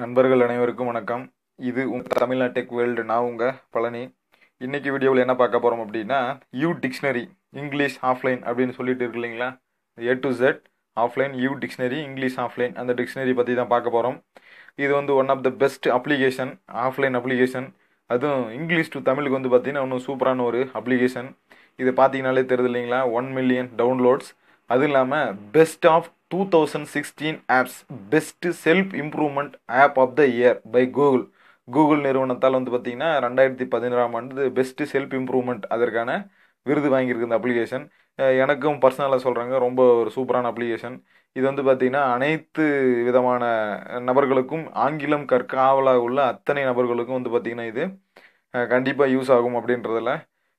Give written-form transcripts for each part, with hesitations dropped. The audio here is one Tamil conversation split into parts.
நண்பர்கள் அனைவருக்கும் வணக்கம். இது உங்கள் தமிழ்நாடு டெக் வேர்ல்டு. நான் உங்கள் பழனி. இன்னைக்கு வீடியோவில் என்ன பார்க்க போகிறோம் அப்படின்னா, யூ டிக்ஷனரி இங்கிலீஷ் ஆஃப்லைன் அப்படின்னு சொல்லிட்டு இருக்கு இல்லைங்களா, A to Z offline U dictionary English offline, அந்த டிக்ஷனரி பற்றி தான் பார்க்க போகிறோம். இது one of the best application, offline application. அதுவும் இங்கிலீஷ் டு தமிழுக்கு பார்த்தீங்கன்னா இன்னும் சூப்பரான ஒரு அப்ளிகேஷன். இது பார்த்தீங்கனாலே தெரியுது இல்லைங்களா, 1 மில்லியன் டவுன்லோட்ஸ். அதுவும் இல்லாமல் best of 2016 apps, best self improvement app of the year by Google நிறுவனத்தால் பார்த்தீங்கன்னா 2017ஆம் ஆண்டு பெஸ்ட் செல்ஃப் இம்ப்ரூவ்மெண்ட் அதற்கான விருது வாங்கியிருக்கு இந்த அப்ளிகேஷன். எனக்கும் பர்சனலாக சொல்கிறாங்க, ரொம்ப ஒரு சூப்பரான அப்ளிகேஷன். இது பார்த்தீங்கன்னா அனைத்து விதமான நபர்களுக்கும், ஆங்கிலம் கற்க ஆவலாக உள்ள அத்தனை நபர்களுக்கும் பார்த்தீங்கன்னா இது கண்டிப்பாக யூஸ் ஆகும் அப்படின்றதில்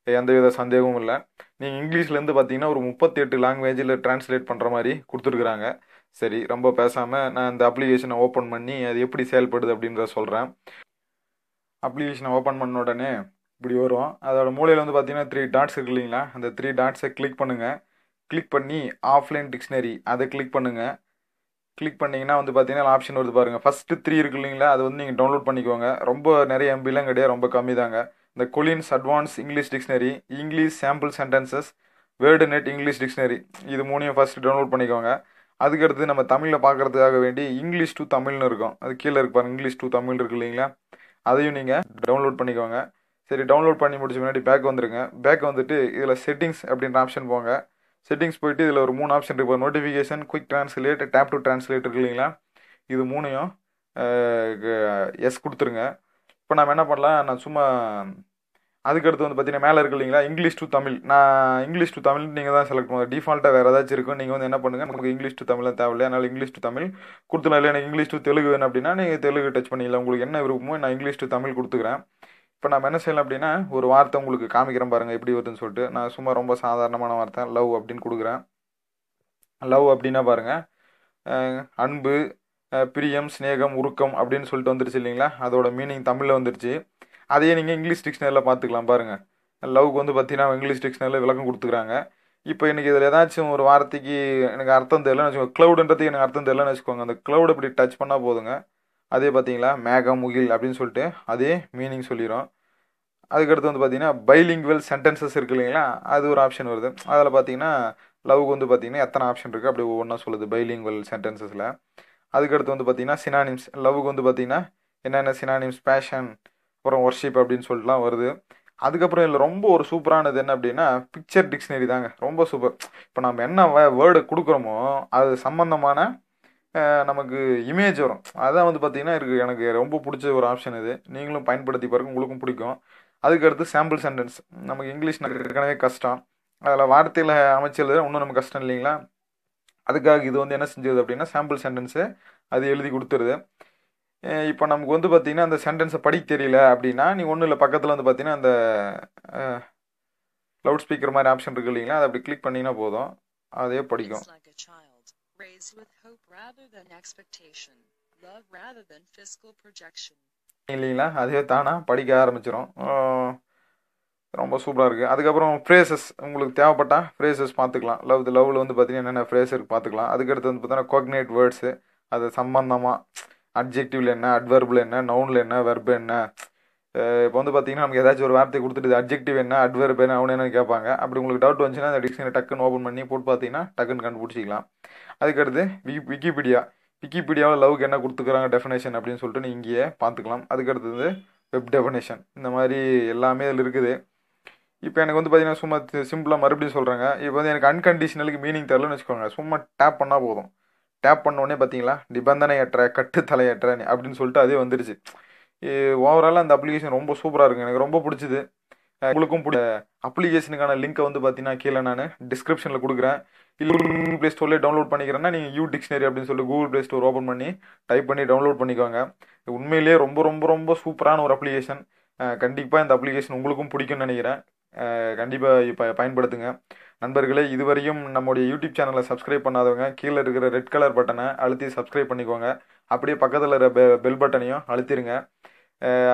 எந்தவித சந்தேகமும் இல்லை. நீங்கள் இங்கிலீஷ்லேருந்து பார்த்தீங்கன்னா ஒரு 38 லாங்குவேஜில் டிரான்ஸ்லேட் பண்ணுற மாதிரி கொடுத்துருக்குறாங்க. சரி, ரொம்ப பேசாமல் நான் இந்த அப்ளிகேஷனை ஓப்பன் பண்ணி அது எப்படி செயல்படுது அப்படின்றத சொல்கிறேன். அப்ளிகேஷனை ஓப்பன் பண்ண உடனே இப்படி வரும். அதோட மூலையில் பார்த்தீங்கன்னா 3 டாட்ஸ் இருக்கு இல்லைங்களா, அந்த 3 டாட்ஸை கிளிக் பண்ணுங்கள். கிளிக் பண்ணி ஆஃப்லைன் டிக்ஷனரி அதை கிளிக் பண்ணுங்கள். கிளிக் பண்ணிங்கன்னா பார்த்தீங்கன்னா ஆப்ஷன் வருது பாருங்கள். ஃபஸ்ட்டு 3 இருக்கு இல்லைங்களா, அது நீங்கள் டவுன்லோட் பண்ணிக்கோங்க. ரொம்ப நிறைய எம்பிலாம் கிடையாது, ரொம்ப கம்மி தாங்க. இந்த Collins advance English dictionary, English sample sentences, word net English dictionary, இது மூணையும் ஃபஸ்ட்டு டவுன்லோட் பண்ணிக்கோங்க. அதுக்கடுத்து நம்ம தமிழில் பார்க்குறதுக்காக வேண்டி இங்கிலீஷ் டு தமிழ்னு இருக்கும், அது கீழே இருக்கு பாருங்க, இங்கிலீஷ் டு தமிழ் இருக்கு இல்லைங்களா, அதையும் நீங்கள் டவுன்லோட் பண்ணிக்கோங்க. சரி, டவுன்லோட் பண்ணி முடிச்ச முன்னாடி பேக் வந்துடுங்க. பேக் வந்துட்டு இதில் செட்டிங்ஸ் அப்படின்ற ஆப்ஷன் போங்க. செட்டிங்ஸ் போயிட்டு இதில் ஒரு 3 ஆப்ஷன் இருக்கு, notification, quick translate, tape to translate இருக்கு இல்லைங்களா, இது மூணையும் எஸ் கொடுத்துருங்க. இப்போ நம்ம என்ன பண்ணலாம், நான் சும்மா அதுக்கடுத்து பார்த்தீங்கன்னா மேலே இருக்கு இல்லைங்களா, இங்கிலீஷ் டு தமிழ். நான் இங்கிலீஷ் டு தமிழ் நீங்கள் தான் செலக்ட் பண்ணுங்க. டிஃபால்ட்டாக வேறு ஏதாச்சும் இருக்கும், நீங்கள் என்ன பண்ணுங்கள், நமக்கு இங்கிலீஷ் டு தமிழ் தேவையில்லை, அதனால் இங்கிலீஷ் டு தமிழ் கொடுத்துலாம். இல்லை எனக்கு இங்கிலீஷ் டு தெலுங்கு வேணும் அப்படின்னா நீங்கள் தெலுங்கு டச் பண்ணிக்கலாம். உங்களுக்கு என்ன விருப்பமோ நான் இங்கிலீஷ் டு தமிழ் கொடுத்துக்கிறேன். இப்போ நம்ம என்ன செய்யலாம் அப்படின்னா, ஒரு வார்த்தை உங்களுக்கு காமிக்கிறேன் பாருங்கள் எப்படி வருதுன்னு சொல்லிட்டு. நான் சும்மா ரொம்ப சாதாரணமான வார்த்தை லவ் அப்படின்னு கொடுக்குறேன். லவ் அப்படின்னா பாருங்கள், அன்பு, பிரியம், ஸ்நேகம், உருக்கம் அப்படின்னு சொல்லிட்டு வந்துருச்சு இல்லைங்களா, அதோட மீனிங் தமிழில் வந்துருச்சு. அதையே நீங்கள் இங்கிலீஷ் டிக்ஷனரியில் பார்த்துக்கலாம் பாருங்கள். லவ்க்கு பார்த்தீங்கன்னா இங்கிலீஷ் டிக்ஷனரியில் விளக்கம் கொடுத்துக்கிறாங்க. இப்போ எனக்கு இதில் ஏதாச்சும் ஒரு வார்த்தைக்கு எனக்கு அர்த்தம் தெரியலன்னு வச்சுக்கோங்க, க்ளவுடுன்றதுக்கு எனக்கு அர்த்தம் தெரியலன்னு வச்சுக்கோங்க, அந்த க்ளவுட் இப்படி டச் பண்ணால் போதுங்க, அதே பார்த்தீங்களா மேகம், முகில் அப்படின்னு சொல்லிட்டு அதே மீனிங் சொல்லிடும். அதுக்கடுத்து பார்த்தீங்கன்னா பைலிங்குவல் சென்டென்சஸ் இருக்கு இல்லைங்களா, அது ஒரு ஆப்ஷன் வருது. அதில் பார்த்தீங்கன்னா லவ்க்கு பார்த்தீங்கன்னா எத்தனை ஆப்ஷன் இருக்குது அப்படி ஒவ்வொன்றா சொல்லுது பைலிங்குவல் சென்டென்சஸில். அதுக்கடுத்து பார்த்தீங்கன்னா சினானிம்ஸ், லவ்க்கு பார்த்தீங்கன்னா என்னென்ன சினானிம்ஸ், பேஷன், அப்புறம் ஒர்ஷிப் அப்படின்னு சொல்லிட்டுலாம் வருது. அதுக்கப்புறம் இதில் ரொம்ப ஒரு சூப்பரானது என்ன அப்படின்னா பிக்சர் டிக்ஷனரி தாங்க, ரொம்ப சூப்பர். இப்போ நம்ம என்ன வேர்டு கொடுக்குறோமோ அது சம்மந்தமான நமக்கு இமேஜ் வரும். அதான் பார்த்தீங்கன்னா இருக்குது, எனக்கு ரொம்ப பிடிச்ச ஒரு ஆப்ஷன் இது. நீங்களும் பயன்படுத்தி பாருங்க, உங்களுக்கும் பிடிக்கும். அதுக்கடுத்து சாம்பிள் சென்டென்ஸ், நமக்கு இங்கிலீஷ் ஏற்கனவே கஷ்டம், அதில் வார்த்தையில் அமைச்சது இன்னும் நமக்கு கஷ்டம் இல்லைங்களா, அதுக்காக இது என்ன செஞ்சது அப்படின்னா சாம்பிள் சென்டென்ஸு அது எழுதி கொடுத்துருது. இப்போ நமக்கு பார்த்தீங்கன்னா அந்த சென்டென்ஸை படிக்க தெரியல அப்படின்னா நீங்கள் ஒன்றும் இல்லை, பக்கத்தில் பார்த்தீங்கன்னா அந்த லவுட் ஸ்பீக்கர் மாதிரி ஆப்ஷன் இருக்கு இல்லைங்களா, அதை அப்படி கிளிக் பண்ணிங்கன்னா போதும், அதே படிக்கும் இல்லைங்களா, அதே தானா படிக்க ஆரம்பிச்சிடும். ரொம்ப சூப்பராக இருக்குது. அதுக்கப்புறம் ஃப்ரேசஸ், உங்களுக்கு தேவைப்பட்டால் ஃப்ரேசஸ் பார்த்துக்கலாம். லவ்வில் பார்த்தீங்கன்னா என்னென்ன ஃப்ரேஸ் இருக்குது பார்த்துக்கலாம். அதுக்கடுத்து பார்த்தீங்கன்னா கோக்னேட் வேர்ட்ஸு, அது சம்பந்தமாக அட்ஜெக்டிவ்ல என்ன, அட்வர்பில் என்ன, நவுனில் என்ன, வெர்பு என்ன. இப்போ பார்த்தீங்கன்னா நமக்கு ஏதாச்சும் ஒரு வார்த்தை கொடுத்துட்டு அட்ஜெக்டிவ் என்ன, அட்வர்ப் என்ன, அவனு என்னன்னு கேட்பாங்க. அப்படி உங்களுக்கு டவுட் வந்துச்சுன்னா அந்த டிக்ஷனரி டக்குன்னு ஓப்பன் பண்ணி போட்டு பார்த்தீங்கன்னா டக்குன்னு கண்டுபிடிச்சிக்கலாம். அதுக்கடுத்து விக்கிபீடியாவில் லவ்க்கு என்ன கொடுத்துக்கிறாங்க டெஃபினேஷன் அப்படின்னு சொல்லிட்டு நீங்கள் இங்கேயே பார்த்துக்கலாம். அதுக்கடுத்தது வெப் டெஃபினேஷன், இந்த மாதிரி எல்லாமே இதில் இருக்குது. இப்போ எனக்கு பார்த்தீங்கன்னா சும்மா சிம்பிளாக மறுபடியும் சொல்கிறாங்க. இப்போ எனக்கு அன்கண்டிஷனலுக்கு மீனிங் தரலன்னு வச்சுக்கோங்க, சும்மா டேப் பண்ணால் போதும். டேப் பண்ண உடனே பார்த்தீங்களா நிபந்தனையற்ற, கட்டுத்தலையற்ற அப்படின்னு சொல்லிட்டு அதே வந்துருச்சு. ஓவராலாக அந்த அப்ளிகேஷன் ரொம்ப சூப்பராக இருக்குது, எனக்கு ரொம்ப பிடிச்சிது. உங்களுக்கும் அப்ளிகேஷனுக்கான லிங்க்கை பார்த்தீங்கன்னா கீழே நான் டிஸ்கிரிப்ஷனில் கொடுக்குறேன். இல்லை கூகுள் ப்ளே ஸ்டோர்லேயே டவுன்லோட் பண்ணிக்கிறேன்னா நீங்கள் யூ டிக்ஷனரி அப்படின்னு சொல்லிட்டு கூகுள் ப்ளே ஸ்டோர் ஓப்பன் பண்ணி டைப் பண்ணி டவுன்லோட் பண்ணிக்கோங்க. உண்மையிலேயே ரொம்ப ரொம்ப ரொம்ப சூப்பரான ஒரு அப்ளிகேஷன். கண்டிப்பாக இந்த அப்ளிகேஷன் உங்களுக்கும் பிடிக்கும்னு நினைக்கிறேன். கண்டிப்பாக இப்போ பயன்படுத்துங்க நண்பர்களே. இதுவரையும் நம்முடைய யூடியூப் சேனலை சப்ஸ்கிரைப் பண்ணாதவங்க கீழே இருக்கிற ரெட் கலர் பட்டனை அழுத்தி சப்ஸ்கிரைப் பண்ணிக்கோங்க. அப்படியே பக்கத்தில் இருக்கிற பெல் பட்டனையும் அழுத்திடுங்க.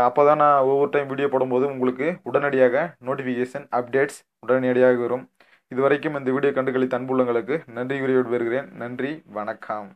அப்போ தான் நான் ஒவ்வொரு டைம் வீடியோ போடும்போது உங்களுக்கு உடனடியாக நோட்டிஃபிகேஷன் அப்டேட்ஸ் உடனடியாக வரும். இதுவரைக்கும் இந்த வீடியோ கண்டுகளித்த அன்புள்ளங்களுக்கு நன்றி கூறி விடுகிறேன். நன்றி, வணக்கம்.